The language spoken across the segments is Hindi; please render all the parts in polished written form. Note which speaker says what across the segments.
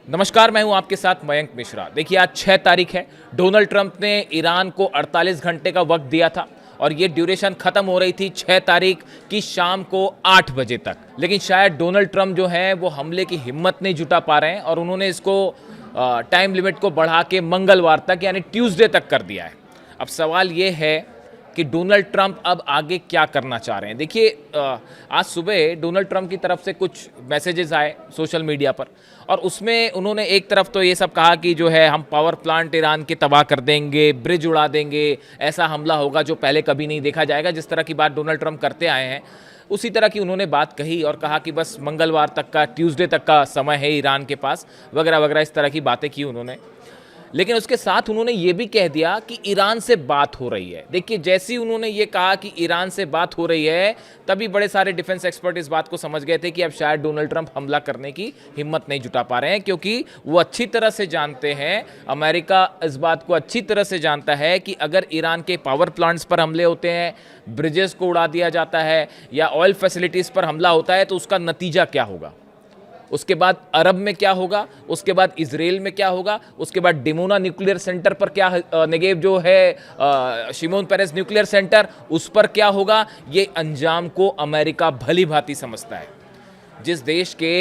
Speaker 1: नमस्कार, मैं हूं आपके साथ मयंक मिश्रा। देखिए, आज 6 तारीख है। डोनाल्ड ट्रंप ने ईरान को 48 घंटे का वक्त दिया था और ये ड्यूरेशन खत्म हो रही थी 6 तारीख की शाम को 8 बजे तक। लेकिन शायद डोनाल्ड ट्रंप जो हैं वो हमले की हिम्मत नहीं जुटा पा रहे हैं और उन्होंने इसको टाइम लिमिट को बढ़ा के मंगलवार तक यानी ट्यूसडे तक कर दिया है। अब सवाल ये है कि डोनाल्ड ट्रंप अब आगे क्या करना चाह रहे हैं। देखिए, आज सुबह डोनाल्ड ट्रंप की तरफ से कुछ मैसेजेस आए सोशल मीडिया पर और उसमें उन्होंने एक तरफ तो ये सब कहा कि जो है हम पावर प्लांट ईरान के तबाह कर देंगे, ब्रिज उड़ा देंगे, ऐसा हमला होगा जो पहले कभी नहीं देखा जाएगा। जिस तरह की बात डोनाल्ड ट्रंप करते आए हैं उसी तरह की उन्होंने बात कही और कहा कि बस मंगलवार तक का, ट्यूसडे तक का समय है ईरान के पास, वगैरह वगैरह इस तरह की बातें की उन्होंने। लेकिन उसके साथ उन्होंने ये भी कह दिया कि ईरान से बात हो रही है। देखिए, जैसे ही उन्होंने ये कहा कि ईरान से बात हो रही है, तभी बड़े सारे डिफेंस एक्सपर्ट इस बात को समझ गए थे कि अब शायद डोनाल्ड ट्रंप हमला करने की हिम्मत नहीं जुटा पा रहे हैं, क्योंकि वो अच्छी तरह से जानते हैं, अमेरिका इस बात को अच्छी तरह से जानता है कि अगर ईरान के पावर प्लांट्स पर हमले होते हैं, ब्रिजेस को उड़ा दिया जाता है या ऑयल फैसिलिटीज़ पर हमला होता है तो उसका नतीजा क्या होगा, उसके बाद अरब में क्या होगा, उसके बाद इजराइल में क्या होगा, उसके बाद डिमोना न्यूक्लियर सेंटर पर क्या, नेगेव जो है शिमोन पेरेस न्यूक्लियर सेंटर, उस पर क्या होगा। ये अंजाम को अमेरिका भली भांति समझता है। जिस देश के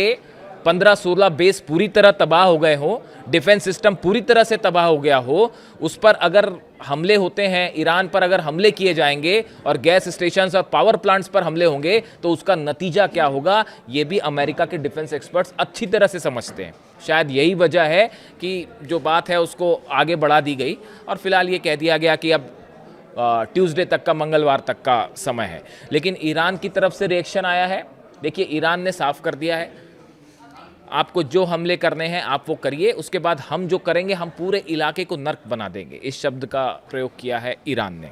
Speaker 1: 15-16 बेस पूरी तरह तबाह हो गए हो, डिफेंस सिस्टम पूरी तरह से तबाह हो गया हो, उस पर अगर हमले होते हैं, ईरान पर अगर हमले किए जाएंगे और गैस स्टेशन और पावर प्लांट्स पर हमले होंगे तो उसका नतीजा क्या होगा, ये भी अमेरिका के डिफेंस एक्सपर्ट्स अच्छी तरह से समझते हैं। शायद यही वजह है कि जो बात है उसको आगे बढ़ा दी गई और फिलहाल ये कह दिया गया कि अब ट्यूसडे तक का, मंगलवार तक का समय है। लेकिन ईरान की तरफ से रिएक्शन आया है। देखिए, ईरान ने साफ कर दिया है, आपको जो हमले करने हैं आप वो करिए, उसके बाद हम जो करेंगे हम पूरे इलाके को नर्क बना देंगे। इस शब्द का प्रयोग किया है ईरान ने।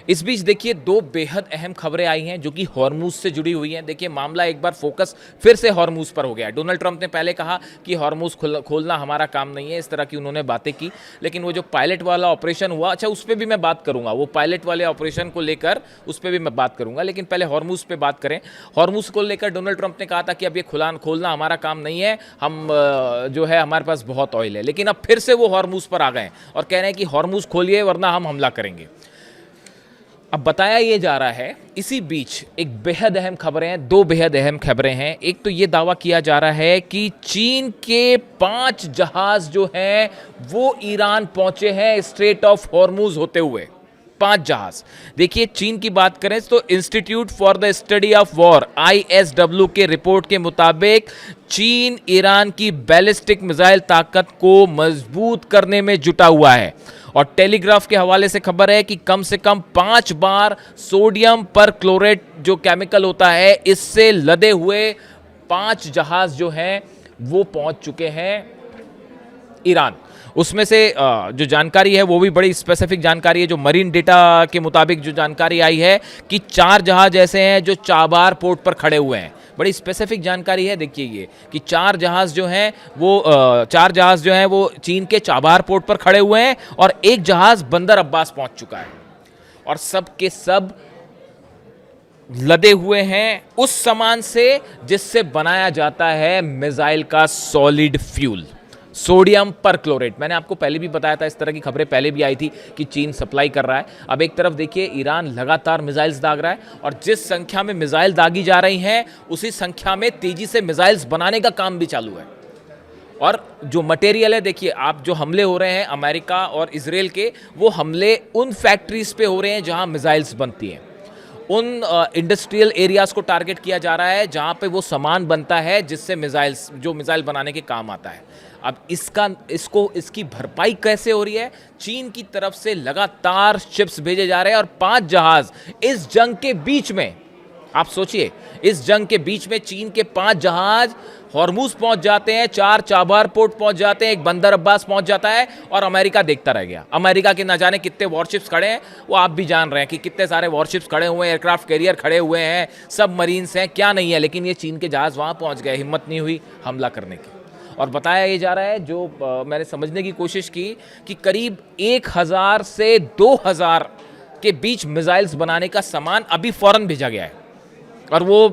Speaker 1: इस बीच देखिए, दो बेहद अहम खबरें आई हैं जो कि हॉर्मूज से जुड़ी हुई हैं। देखिए, मामला एक बार फोकस फिर से हॉर्मूज पर हो गया है। डोनाल्ड ट्रंप ने पहले कहा कि हॉर्मूज खोलना हमारा काम नहीं है, इस तरह की उन्होंने बातें की। लेकिन वो जो पायलट वाला ऑपरेशन हुआ, अच्छा, उस पर भी मैं बात करूंगा, वो पायलट वाले ऑपरेशन को लेकर उस पर भी मैं बात करूंगा। लेकिन पहले हॉर्मूज पे बात करें। हॉर्मूज को लेकर डोनाल्ड ट्रंप ने कहा था कि अब ये खोलना हमारा काम नहीं है, हम जो है हमारे पास बहुत ऑयल है। लेकिन अब फिर से वो हॉर्मूज पर आ गए और कह रहे हैं कि हॉर्मूज खोलिए वरना हम हमला करेंगे। अब बताया ये जा रहा है, इसी बीच एक बेहद अहम खबरें हैं, दो बेहद अहम खबरें हैं। एक तो ये दावा किया जा रहा है कि चीन के 5 जहाज जो हैं वो ईरान पहुंचे हैं स्ट्रेट ऑफ हॉर्मूज होते हुए। 5 जहाज। देखिए, चीन की बात करें तो institute for the study of war ISW के रिपोर्ट के मुताबिक चीन ईरान की बैलिस्टिक मिसाइल ताकत को मजबूत करने में जुटा हुआ है। और टेलीग्राफ के हवाले से खबर है कि कम से कम 5 बार सोडियम पर क्लोरेट जो केमिकल होता है, इससे लदे हुए 5 जहाज जो हैं वो पहुंच चुके हैं ईरान। उसमें से जो जानकारी है वो भी बड़ी स्पेसिफिक जानकारी है। जो मरीन डेटा के मुताबिक जो जानकारी आई है कि 4 जहाज ऐसे हैं जो चाबार पोर्ट पर खड़े हुए हैं। बड़ी स्पेसिफिक जानकारी है। देखिए, ये कि 4 जहाज जो हैं वो चीन के चाबार पोर्ट पर खड़े हुए हैं और एक जहाज बंदर अब्बास पहुंच चुका है और सब के सब लदे हुए हैं उस सामान से जिससे बनाया जाता है मिसाइल का सॉलिड फ्यूल, सोडियम पर क्लोरेट। मैंने आपको पहले भी बताया था, इस तरह की खबरें पहले भी आई थी कि चीन सप्लाई कर रहा है। अब एक तरफ देखिए, ईरान लगातार मिसाइल्स दाग रहा है और जिस संख्या में मिसाइल दागी जा रही हैं उसी संख्या में तेजी से मिसाइल्स बनाने का काम भी चालू है। और जो मटेरियल है, देखिए, आप जो हमले हो रहे हैं अमेरिका और इजराइल के, वो हमले उन फैक्ट्रीज पे हो रहे हैं जहां मिसाइल्स बनती हैं, उन इंडस्ट्रियल एरियाज को टारगेट किया जा रहा है जहां पे वो सामान बनता है जिससे मिसाइल बनाने के काम आता है। अब इसकी भरपाई कैसे हो रही है? चीन की तरफ से लगातार शिप्स भेजे जा रहे हैं और 5 जहाज इस जंग के बीच में, आप सोचिए, इस जंग के बीच में चीन के 5 जहाज हॉर्मूज पहुंच जाते हैं, 4 चाबार पोर्ट पहुंच जाते हैं, एक बंदर अब्बास पहुंच जाता है और अमेरिका देखता रह गया। अमेरिका के ना जाने कितने वॉरशिप्स खड़े हैं, वो आप भी जान रहे हैं कि कितने सारे वॉरशिप्स खड़े हुए हैं, एयरक्राफ्ट कैरियर खड़े हुए हैं, सब मरीन्स हैं, क्या नहीं है। लेकिन ये चीन के जहाज वहां पहुंच गए, हिम्मत नहीं हुई हमला करने की। और बताया ये जा रहा है, जो मैंने समझने की कोशिश की, कि करीब 1000 से 2000 के बीच मिसाइल्स बनाने का सामान अभी फौरन भेजा गया है और वो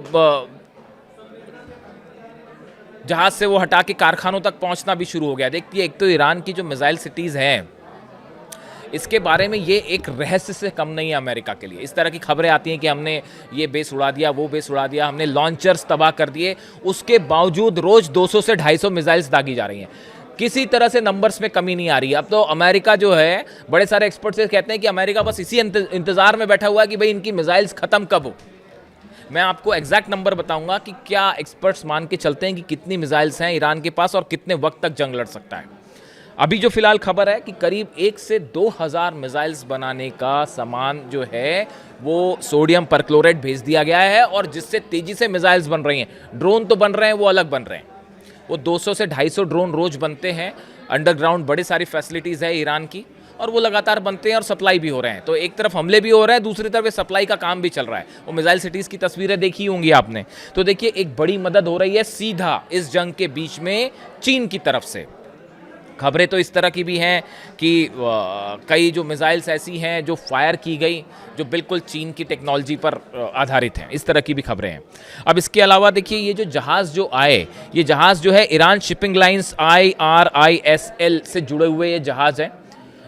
Speaker 1: जहाज़ से वो हटा के कारखानों तक पहुंचना भी शुरू हो गया। देखिए, एक तो ईरान की जो मिसाइल सिटीज़ हैं, इसके बारे में ये एक रहस्य से कम नहीं है अमेरिका के लिए। इस तरह की खबरें आती हैं कि हमने ये बेस उड़ा दिया, वो बेस उड़ा दिया, हमने लॉन्चर्स तबाह कर दिए, उसके बावजूद रोज़ 200 से 250 मिसाइल्स दागी जा रही हैं। किसी तरह से नंबर्स में कमी नहीं आ रही है। अब तो अमेरिका जो है, बड़े सारे एक्सपर्ट्स कहते हैं कि अमेरिका बस इसी इंतज़ार में बैठा हुआ है कि भाई इनकी मिसाइल्स ख़त्म कब हो। मैं आपको एग्जैक्ट नंबर बताऊंगा कि क्या एक्सपर्ट्स मान के चलते हैं कि कितनी मिसाइल्स हैं ईरान के पास और कितने वक्त तक जंग लड़ सकता है। अभी जो फिलहाल खबर है कि करीब 1 से 2,000 मिसाइल्स बनाने का सामान जो है वो सोडियम परक्लोरेट भेज दिया गया है, और जिससे तेज़ी से मिसाइल्स बन रही हैं। ड्रोन तो बन रहे हैं, वो अलग बन रहे हैं। वो 200 से 250 ड्रोन रोज़ बनते हैं। अंडरग्राउंड बड़ी सारी फैसिलिटीज़ है ईरान की, और वो लगातार बनते हैं और सप्लाई भी हो रहे हैं। तो एक तरफ हमले भी हो रहे हैं, दूसरी तरफ सप्लाई का काम भी चल रहा है। वो मिसाइल सिटीज़ की तस्वीरें देखी होंगी आपने। तो देखिए, एक बड़ी मदद हो रही है सीधा इस जंग के बीच में चीन की तरफ से। खबरें तो इस तरह की भी हैं कि कई जो मिसाइल्स ऐसी हैं जो फायर की गई, जो बिल्कुल चीन की टेक्नोलॉजी पर आधारित हैं। इस तरह की भी खबरें हैं। अब इसके अलावा देखिए, ये जो जहाज़ जो आए, ये जहाज़ जो है ईरान शिपिंग लाइंस IRISL से जुड़े हुए ये जहाज़ हैं,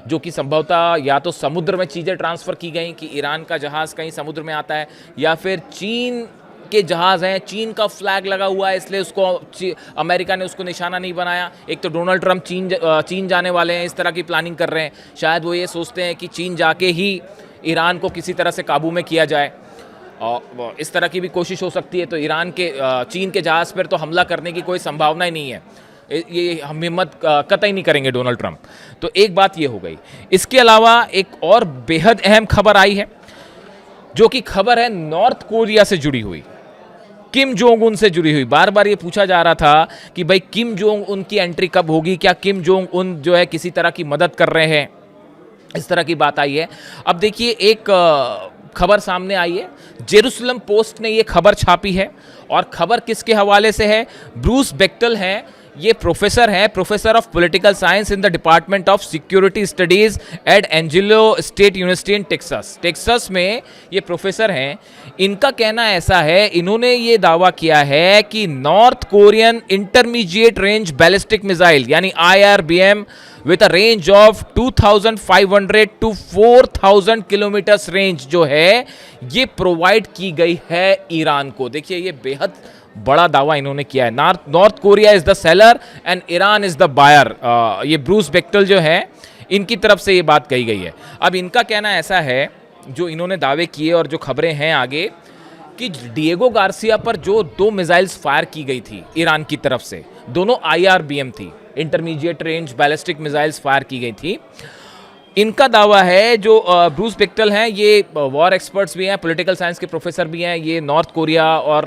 Speaker 1: जो कि संभवतः या तो समुद्र में चीज़ें ट्रांसफ़र की गई कि ईरान का जहाज़ कहीं समुद्र में आता है, या फिर चीन के जहाज़ हैं, चीन का फ्लैग लगा हुआ है, इसलिए उसको अमेरिका ने उसको निशाना नहीं बनाया। एक तो डोनाल्ड ट्रंप चीन जाने वाले हैं, इस तरह की प्लानिंग कर रहे हैं। शायद वो ये सोचते हैं कि चीन जाके ही ईरान को किसी तरह से काबू में किया जाए, और इस तरह की भी कोशिश हो सकती है। तो ईरान के चीन के जहाज़ पर तो हमला करने की कोई संभावना ही नहीं है, ये हम हिम्मत कतई नहीं करेंगे डोनाल्ड ट्रंप। तो एक बात ये हो गई। इसके अलावा एक और बेहद अहम खबर आई है, जो कि खबर है नॉर्थ कोरिया से जुड़ी हुई, किम जोंग उन से जुड़ी हुई। बार बार ये पूछा जा रहा था कि भाई किम जोंग उन की एंट्री कब होगी, क्या किम जोंग उन जो है किसी तरह की मदद कर रहे हैं, इस तरह की बात आई है। अब देखिए, एक खबर सामने आई है, जेरूसलम पोस्ट ने ये खबर छापी है, और खबर किसके हवाले से है? ब्रूस बेक्टल हैं, ये प्रोफेसर हैं, professor of political science in the department of security studies at Angelo State University in Texas. Texas में ये प्रोफेसर हैं। इनका कहना ऐसा है, इन्होंने ये दावा किया है कि North Korean intermediate range ballistic missile यानी IRBM with a range of 2500 to 4000 kilometres range जो है, ये प्रोवाइड की गई है ईरान को। देखिए, ये बेहद बड़ा दावा इन्होंने किया है। North Korea is the seller and Iran is the buyer. ये ब्रूस बेक्टल जो है, इनकी तरफ से ये बात कही गई है। अब इनका कहना ऐसा है, जो इन्होंने दावे किए और जो खबरें हैं आगे, कि डिएगो गार्सिया पर जो 2 मिसाइल्स फायर की गई थी ईरान की तरफ से, दोनों IRBM थी, intermediate range ballistic missiles fire की गई थी। इनका दावा है, जो ब्रूस बेक्टल हैं, ये वॉर एक्सपर्ट्स भी हैं, पॉलिटिकल साइंस के प्रोफेसर भी हैं, ये नॉर्थ कोरिया और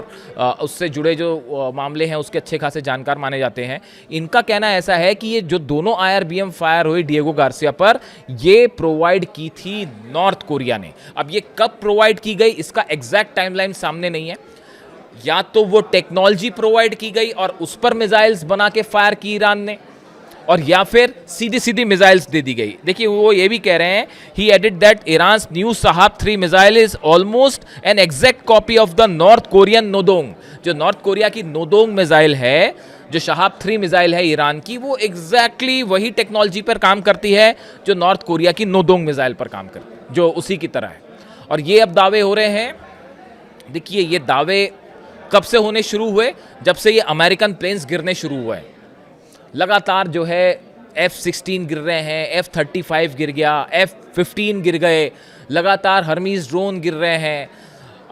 Speaker 1: उससे जुड़े जो मामले हैं उसके अच्छे खासे जानकार माने जाते हैं। इनका कहना ऐसा है कि ये जो दोनों IRBM फायर हुई डिएगो गार्सिया पर, ये प्रोवाइड की थी नॉर्थ कोरिया ने। अब ये कब प्रोवाइड की गई, इसका एग्जैक्ट टाइमलाइन सामने नहीं है। या तो वो टेक्नोलॉजी प्रोवाइड की गई और उस पर मिसाइल्स बना के फायर की ईरान ने, और या फिर सीधी सीधी मिसाइल्स दे दी गई। देखिए, वो ये भी कह रहे हैं, he added that Iran's new Shahab 3 missile is almost an exact copy of the North Korean Nodong. जो नॉर्थ कोरिया की नोदोंग मिसाइल है, जो शहाब 3 मिसाइल है ईरान की, वो एग्जैक्टली वही टेक्नोलॉजी पर काम करती है जो नॉर्थ कोरिया की नोदोंग मिसाइल पर काम करती है, जो उसी की तरह है। और ये अब दावे हो रहे हैं। देखिए, ये दावे कब से होने शुरू हुए? जब से ये अमेरिकन प्लेन्स गिरने शुरू हुए। लगातार जो है F-16 गिर रहे हैं, F-35 गिर गया, F-15 गिर गए, लगातार हर्मीज ड्रोन गिर रहे हैं,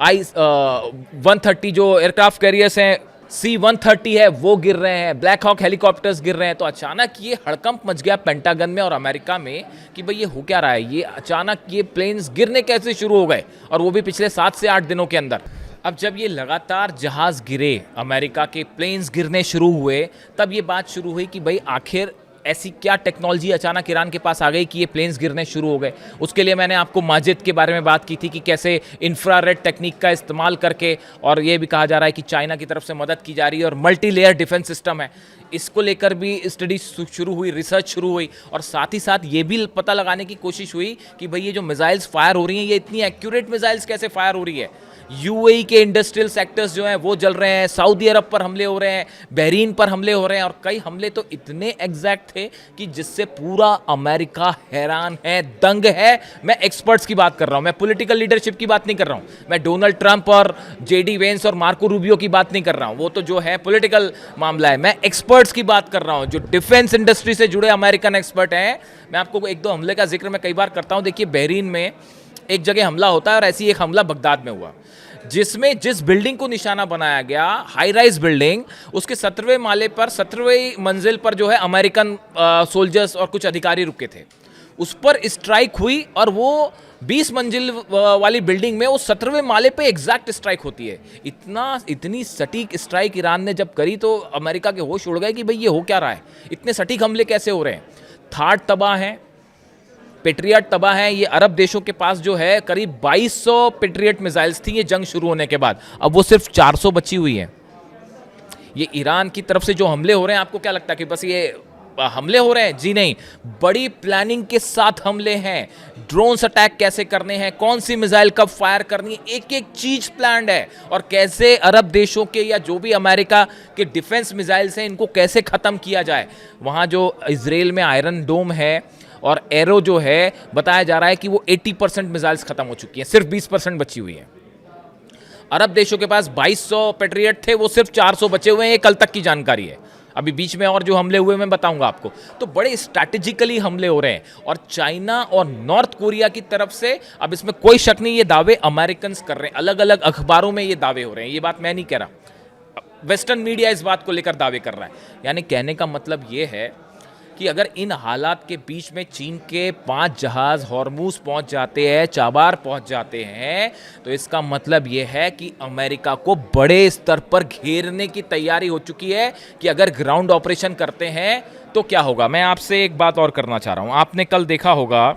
Speaker 1: I-130 जो एयरक्राफ्ट कैरियर्स हैं, C-130 है, वो गिर रहे हैं, ब्लैक हॉक हेलीकॉप्टर्स गिर रहे हैं। तो अचानक ये हड़कंप मच गया पेंटागन में और अमेरिका में कि भाई ये हो क्या रहा है, ये अचानक ये प्लेन्स गिरने कैसे शुरू हो गए, और वो भी पिछले 7 से 8 दिनों के अंदर। अब जब ये लगातार जहाज़ गिरे, अमेरिका के प्लेन्स गिरने शुरू हुए, तब ये बात शुरू हुई कि भाई आखिर ऐसी क्या टेक्नोलॉजी अचानक ईरान के पास आ गई कि ये प्लेन्स गिरने शुरू हो गए। उसके लिए मैंने आपको माजिद के बारे में बात की थी कि कैसे इंफ्रारेड टेक्निक का इस्तेमाल करके, और ये भी कहा जा रहा है कि चाइना की तरफ से मदद की जा रही है और मल्टी लेयर डिफेंस सिस्टम है। इसको लेकर भी स्टडी शुरू हुई, रिसर्च शुरू हुई, और साथ ही साथ ये भी पता लगाने की कोशिश हुई कि भाई ये जो मिसाइल्स फायर हो रही हैं, ये इतनी एक्यूरेट मिसाइल्स कैसे फायर हो रही है। यूएई के इंडस्ट्रियल सेक्टर्स जो हैं वो जल रहे हैं, सऊदी अरब पर हमले हो रहे हैं, बहरीन पर हमले हो रहे हैं, और कई हमले तो इतने एग्जैक्ट थे कि जिससे पूरा अमेरिका हैरान है, दंग है। मैं एक्सपर्ट्स की बात कर रहा हूं, मैं पॉलिटिकल लीडरशिप की बात नहीं कर रहा हूं, मैं डोनाल्ड ट्रंप और जेडी वेंस और मार्को रूबियो की बात नहीं कर रहा हूं, वो तो जो है पॉलिटिकल मामला है। मैं एक्सपर्ट्स की बात कर रहा हूं, जो डिफेंस इंडस्ट्री से जुड़े अमेरिकन एक्सपर्ट हैं। मैं आपको एक दो हमले का जिक्र मैं कई बार करता हूं। देखिए, बहरीन में एक जगह हमला होता है, और ऐसी एक हमला बगदाद में हुआ, जिसमें जिस बिल्डिंग को निशाना बनाया गया, हाई राइज बिल्डिंग, उसके 17वें माले पर, 17वें मंजिल पर जो है अमेरिकन सोल्जर्स और कुछ अधिकारी रुके थे। उस पर स्ट्राइक हुई, और वो 20 मंजिल वाली बिल्डिंग में वो 17वें माले पे एग्जैक्ट स्ट्राइक होती है। इतनी सटीक स्ट्राइक ईरान ने जब करी तो अमेरिका के होश उड़ गए कि भाई ये हो क्या रहा है, इतने सटीक हमले कैसे हो रहे हैं। थार्ड तबाह हैं, पेट्रियट तबाह है। ये अरब देशों के पास जो है करीब 2200 पेट्रियट मिसाइल्स थी ये जंग शुरू होने के बाद, अब वो सिर्फ 400 बची हुई हैं। ये ईरान की तरफ से जो हमले हो रहे हैं, आपको क्या लगता है कि बस ये हमले हो रहे हैं? जी नहीं, बड़ी प्लानिंग के साथ हमले हैं। ड्रोन्स अटैक कैसे करने हैं, कौन सी मिसाइल कब फायर करनी है, एक एक चीज प्लान्ड है, और कैसे अरब देशों के या जो भी अमेरिका के डिफेंस मिसाइल्स हैं इनको कैसे खत्म किया जाए। वहां जो इजराइल में आयरन डोम है और एरो जो है, बताया जा रहा है कि वो 80% मिसाइल्स खत्म हो चुकी हैं, सिर्फ 20% बची हुई है। अरब देशों के पास 2200 पेट्रियट थे, वो सिर्फ 400 बचे हुए हैं, ये कल तक की जानकारी है। अभी बीच में और जो हमले हुए मैं बताऊंगा आपको। तो बड़े स्ट्रैटेजिकली हमले हो रहे हैं, और चाइना और नॉर्थ कोरिया की तरफ से, अब इसमें कोई शक नहीं, ये दावे अमेरिकन कर रहे हैं, अलग अलग अखबारों में ये दावे हो रहे हैं, ये बात मैं नहीं कह रहा, वेस्टर्न मीडिया इस बात को लेकर दावे कर रहा है। यानी कहने का मतलब ये है कि अगर इन हालात के बीच में चीन के 5 जहाज हॉर्मूज पहुंच जाते हैं, चाबार पहुंच जाते हैं, तो इसका मतलब यह है कि अमेरिका को बड़े स्तर पर घेरने की तैयारी हो चुकी है कि अगर ग्राउंड ऑपरेशन करते हैं तो क्या होगा। मैं आपसे एक बात और करना चाह रहा हूं। आपने कल देखा होगा,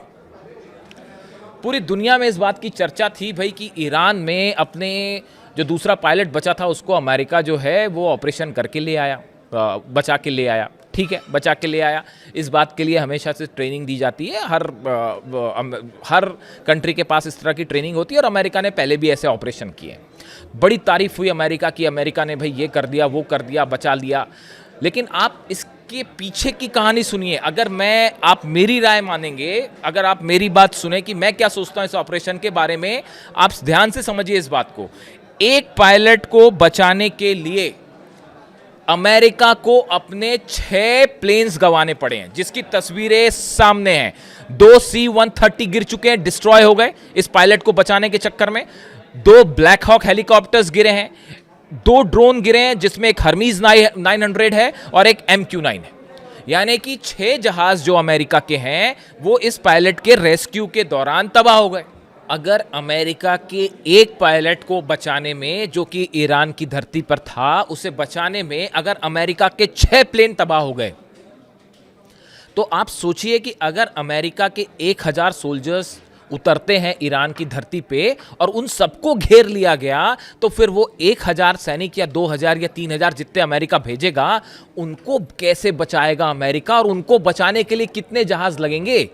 Speaker 1: पूरी दुनिया में इस बात की चर्चा थी भाई कि ईरान में अपने जो दूसरा पायलट बचा था उसको अमेरिका जो है वो ऑपरेशन करके ले आया, बचा के ले आया। ठीक है, बचा के ले आया। इस बात के लिए हमेशा से ट्रेनिंग दी जाती है, हर कंट्री के पास इस तरह की ट्रेनिंग होती है, और अमेरिका ने पहले भी ऐसे ऑपरेशन किए। बड़ी तारीफ हुई अमेरिका की, अमेरिका ने भाई ये कर दिया, वो कर दिया, बचा लिया। लेकिन आप इसके पीछे की कहानी सुनिए। अगर आप मेरी राय मानेंगे, अगर आप मेरी बात सुने कि मैं क्या सोचता हूँ इस ऑपरेशन के बारे में, आप ध्यान से समझिए इस बात को। एक पायलट को बचाने के लिए अमेरिका को अपने 6 प्लेन्स गंवाने पड़े हैं, जिसकी तस्वीरें सामने हैं। 2 C-130 गिर चुके हैं, डिस्ट्रॉय हो गए इस पायलट को बचाने के चक्कर में। 2 ब्लैक हॉक हेलीकॉप्टर्स गिरे हैं, 2 ड्रोन गिरे हैं, जिसमें एक हर्मीज 900 है और एक MQ-9 है। यानी कि 6 जहाज जो अमेरिका के हैं वो इस पायलट के रेस्क्यू के दौरान तबाह हो गए। अगर अमेरिका के एक पायलट को बचाने में, जो कि ईरान की धरती पर था, उसे बचाने में अगर अमेरिका के 6 प्लेन तबाह हो गए, तो आप सोचिए कि अगर अमेरिका के 1000 सोल्जर्स उतरते हैं ईरान की धरती पे और उन सबको घेर लिया गया, तो फिर वो 1000 सैनिक या 2000 या 3000 जितने अमेरिका भेजेगा, उनको कैसे बचाएगा अमेरिका, और उनको बचाने के लिए कितने जहाज लगेंगे।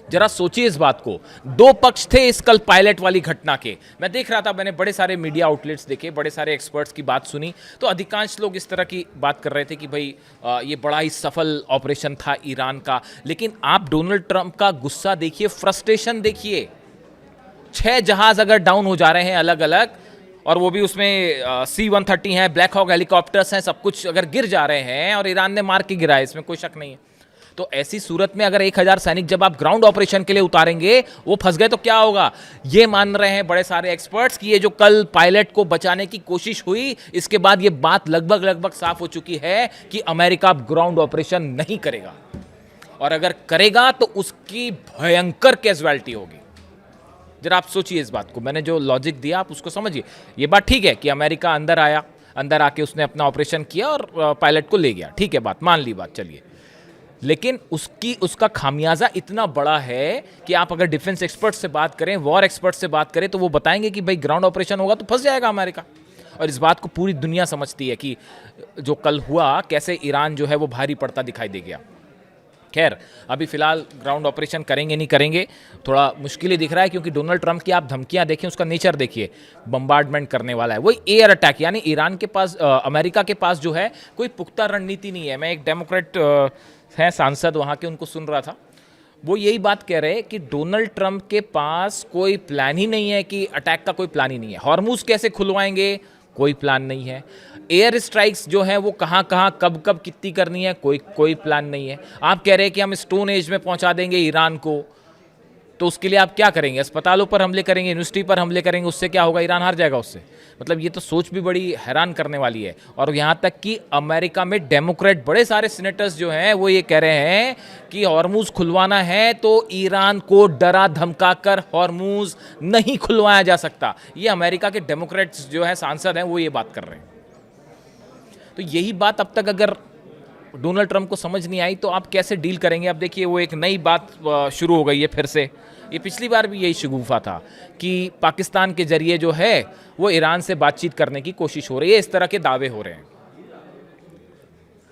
Speaker 1: जरा सोचिए इस बात को। 2 पक्ष थे इस कल पायलट वाली घटना के। मैं देख रहा था, मैंने बड़े सारे मीडिया आउटलेट्स देखे, बड़े सारे एक्सपर्ट्स की बात सुनी, तो अधिकांश लोग इस तरह की बात कर रहे थे कि भाई ये बड़ा ही सफल ऑपरेशन था ईरान का। लेकिन आप डोनाल्ड ट्रंप का गुस्सा देखिए, फ्रस्ट्रेशन देखिए। 6 जहाज अगर डाउन हो जा रहे हैं अलग अलग, और वो भी उसमें C-130 हैं, ब्लैक हॉक हेलीकॉप्टर्स हैं, सब कुछ अगर गिर जा रहे हैं, और ईरान ने मार के गिरा है, इसमें कोई शक नहीं है। तो ऐसी सूरत में अगर 1000 सैनिक जब आप ग्राउंड ऑपरेशन के लिए उतारेंगे, वो फंस गए तो क्या होगा। ये मान रहे हैं बड़े सारे एक्सपर्ट्स कि ये जो कल पायलट को बचाने की कोशिश हुई, इसके बाद ये बात लगभग साफ हो चुकी है कि अमेरिका ग्राउंड ऑपरेशन नहीं करेगा, और अगर करेगा तो उसकी भयंकर कैजुअलिटी होगी। जरा आप सोचिए इस बात को, मैंने जो लॉजिक दिया आप उसको समझिए। ये बात ठीक है कि अमेरिका अंदर आया, अंदर आके उसने अपना ऑपरेशन किया और पायलट को ले गया, ठीक है, बात मान ली बात, चलिए। लेकिन उसका खामियाजा इतना बड़ा है कि आप अगर डिफेंस एक्सपर्ट से बात करें, वॉर एक्सपर्ट से बात करें, तो वो बताएंगे कि भाई ग्राउंड ऑपरेशन होगा तो फंस जाएगा अमेरिका। और इस बात को पूरी दुनिया समझती है कि जो कल हुआ कैसे ईरान जो है वो भारी पड़ता दिखाई दे गया। खैर, अभी फिलहाल ग्राउंड ऑपरेशन करेंगे नहीं करेंगे थोड़ा मुश्किल ही दिख रहा है, क्योंकि डोनाल्ड ट्रंप की आप धमकियां देखें, उसका नेचर देखिए, बम्बार्डमेंट करने वाला है, वही एयर अटैक। यानी ईरान के पास अमेरिका के पास जो है कोई पुख्ता रणनीति नहीं है। मैं एक डेमोक्रेट हैं सांसद वहाँ के, उनको सुन रहा था, वो यही बात कह रहे हैं कि डोनाल्ड ट्रंप के पास कोई प्लान ही नहीं है, कि अटैक का कोई प्लान ही नहीं है। हॉर्मुज कैसे खुलवाएंगे, कोई प्लान नहीं है। एयर स्ट्राइक्स जो हैं वो कहाँ कहाँ कब कब कितनी करनी है, कोई प्लान नहीं है। आप कह रहे हैं कि हम स्टोन एज में पहुंचा देंगे ईरान को, तो उसके लिए आप क्या करेंगे? अस्पतालों पर हमले करेंगे, यूनिवर्सिटी पर हमले करेंगे, उससे क्या होगा? ईरान हार जाएगा उससे। मतलब ये तो सोच भी बड़ी हैरान करने वाली है। और यहाँ तक कि अमेरिका में डेमोक्रेट बड़े सारे सीनेटर्स जो हैं वो ये कह रहे हैं कि हॉर्मुज खुलवाना है तो ईरान को डरा धमका कर हॉर्मुज नहीं खुलवाया जा सकता। ये अमेरिका के डेमोक्रेट्स जो है सांसद हैं वो ये बात कर रहे हैं। तो यही बात अब तक अगर डोनाल्ड ट्रंप को समझ नहीं आई तो आप कैसे डील करेंगे? अब देखिए वो एक नई बात शुरू हो गई है फिर से। ये पिछली बार भी यही शगुफा था कि पाकिस्तान के जरिए जो है वो ईरान से बातचीत करने की कोशिश हो रही है, इस तरह के दावे हो रहे हैं।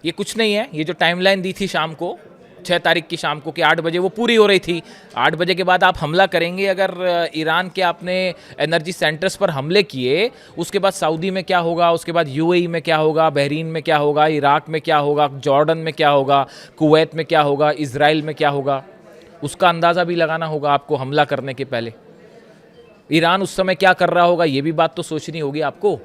Speaker 1: ये कुछ नहीं है, ये जो टाइमलाइन दी थी शाम को 6 तारीख की शाम को कि 8 बजे वो पूरी हो रही थी। 8 बजे के बाद आप हमला करेंगे। अगर ईरान के आपने एनर्जी सेंटर्स पर हमले किए, उसके बाद सऊदी में क्या होगा, उसके बाद यूएई में क्या होगा, बहरीन में क्या होगा, इराक में क्या होगा, जॉर्डन में क्या होगा, कुवैत में क्या होगा, इजराइल में क्या होगा, उसका अंदाज़ा भी लगाना होगा आपको हमला करने के पहले। ईरान उस समय क्या कर रहा होगा, ये भी बात तो सोचनी होगी आपको।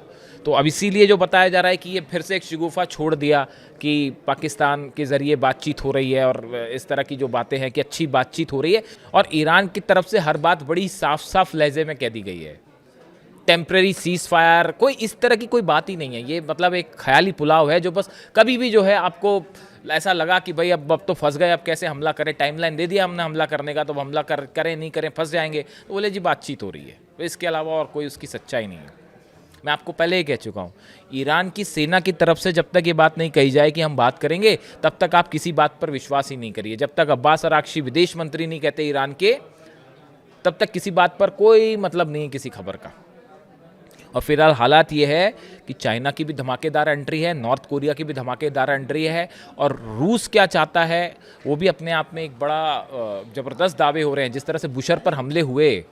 Speaker 1: तो अब इसीलिए जो बताया जा रहा है कि ये फिर से एक शगुफा छोड़ दिया कि पाकिस्तान के ज़रिए बातचीत हो रही है, और इस तरह की जो बातें हैं कि अच्छी बातचीत हो रही है, और ईरान की तरफ से हर बात बड़ी साफ साफ लहजे में कह दी गई है। टेम्प्रेरी सीज़ फायर, कोई इस तरह की कोई बात ही नहीं है। ये मतलब एक ख्याली पुलाव है जो बस कभी भी जो है आपको ऐसा लगा कि भाई अब तो फंस गए, अब कैसे हमला करें, टाइमलाइन दे दिया हमने हमला करने का, तो हमला करें नहीं करें फंस जाएंगे, तो बोले जी बातचीत हो रही है। तो इसके अलावा और कोई उसकी सच्चाई नहीं है। मैं आपको पहले ही कह चुका हूँ, ईरान की सेना की तरफ से जब तक ये बात नहीं कही जाए कि हम बात करेंगे, तब तक आप किसी बात पर विश्वास ही नहीं करिए। जब तक अब्बास अराक्ची विदेश मंत्री नहीं कहते ईरान के, तब तक किसी बात पर कोई मतलब नहीं है किसी खबर का। और फिलहाल हालात ये है कि चाइना की भी धमाकेदार एंट्री है, नॉर्थ कोरिया की भी धमाकेदार एंट्री है, और रूस क्या चाहता है वो भी अपने आप में एक बड़ा ज़बरदस्त दावे हो रहे हैं। जिस तरह से बुशर पर हमले हुए,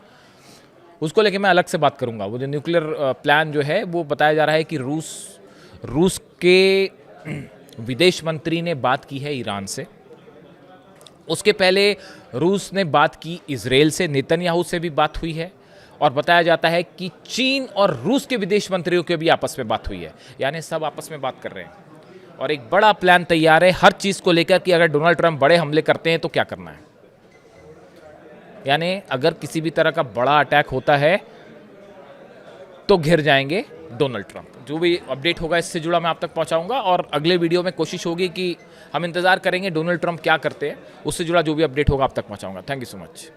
Speaker 1: उसको लेके मैं अलग से बात करूंगा। वो जो न्यूक्लियर प्लान जो है वो बताया जा रहा है कि रूस के विदेश मंत्री ने बात की है ईरान से। उसके पहले रूस ने बात की इजराइल से, नेतन्याहू से भी बात हुई है, और बताया जाता है कि चीन और रूस के विदेश मंत्रियों के भी आपस में बात हुई है। यानी सब आपस में बात कर रहे हैं और एक बड़ा प्लान तैयार है हर चीज़ को लेकर कि अगर डोनाल्ड ट्रंप बड़े हमले करते हैं तो क्या करना है। यानी अगर किसी भी तरह का बड़ा अटैक होता है तो घिर जाएंगे डोनाल्ड ट्रंप। जो भी अपडेट होगा इससे जुड़ा मैं आप तक पहुंचाऊंगा, और अगले वीडियो में कोशिश होगी कि हम इंतज़ार करेंगे डोनाल्ड ट्रंप क्या करते हैं, उससे जुड़ा जो भी अपडेट होगा आप तक पहुंचाऊंगा। Thank you so much.